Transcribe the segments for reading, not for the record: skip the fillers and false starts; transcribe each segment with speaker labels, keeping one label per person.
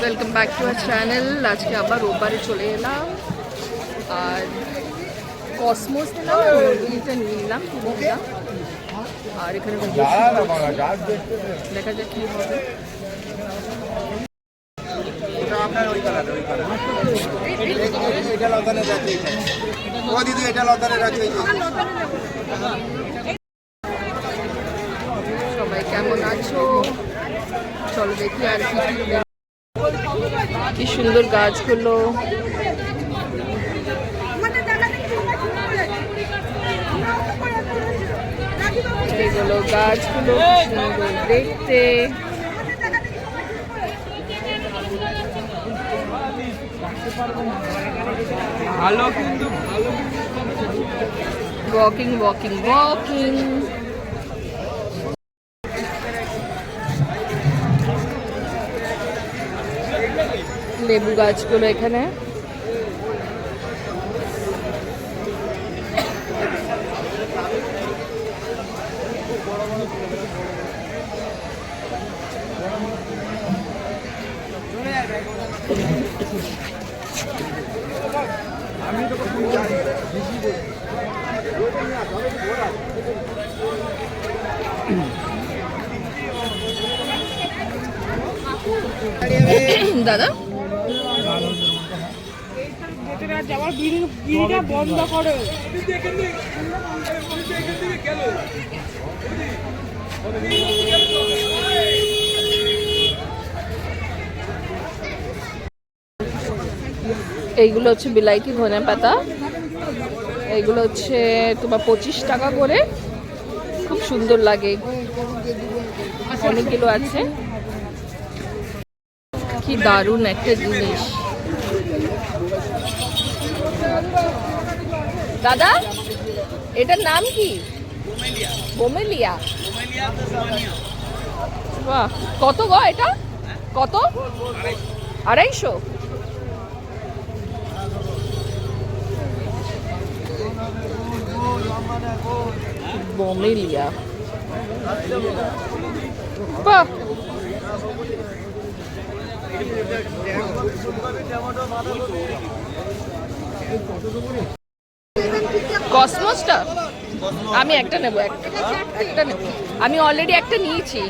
Speaker 1: Welcome back to our channel. আজকে আবার রোববারে চলে এলাম আর কসমোস এটা নিয়ে নিলাম আর এখানে দেখা যাক কি হবে। সবাই কেমন আছো? চলো দেখি আর কি সুন্দর গাছগুলো। এগুলো গাছগুলো সুন্দর দেখতে।
Speaker 2: ভালো কিন্তু
Speaker 1: ওয়াকিং ওয়াকিং ওয়াকিং। লেবু গাছগুলো এখানে। দাদা
Speaker 2: বন্ধ করো।
Speaker 1: এইগুলো হচ্ছে বিলাইতি ধনে পাতা। এইগুলো হচ্ছে তোমার 25 টাকা করে। খুব সুন্দর লাগে, অনেকগুলো আছে। কি দারুণ একটা জিনিস। দাদা এটার নাম কি? বোমেলিয়া। বাহ, কত গো এটা? কত? 250? বোমেলিয়া, বাহ। কসমোসটা আমি একটা নেব, একটা নেব। আমি অলরেডি একটা নিয়েছি।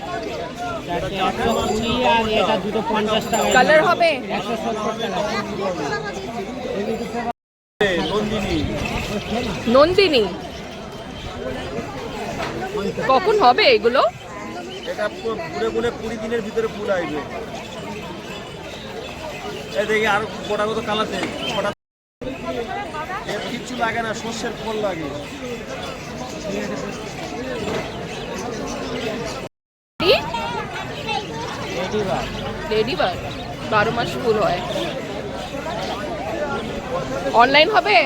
Speaker 1: কালার হবে নন্দিনী। কখন হবে এগুলো?
Speaker 3: এটা পুরো 20 দিনের ভিতরে ফুল আসবে। এই দেখি আর গোটা কত কালার দেয়। এর কিচ্ছু লাগে না, সর্ষের ফল লাগে।
Speaker 1: লেডিবার্ড 12 মাস ফুল হয়। অনলাইন হবে?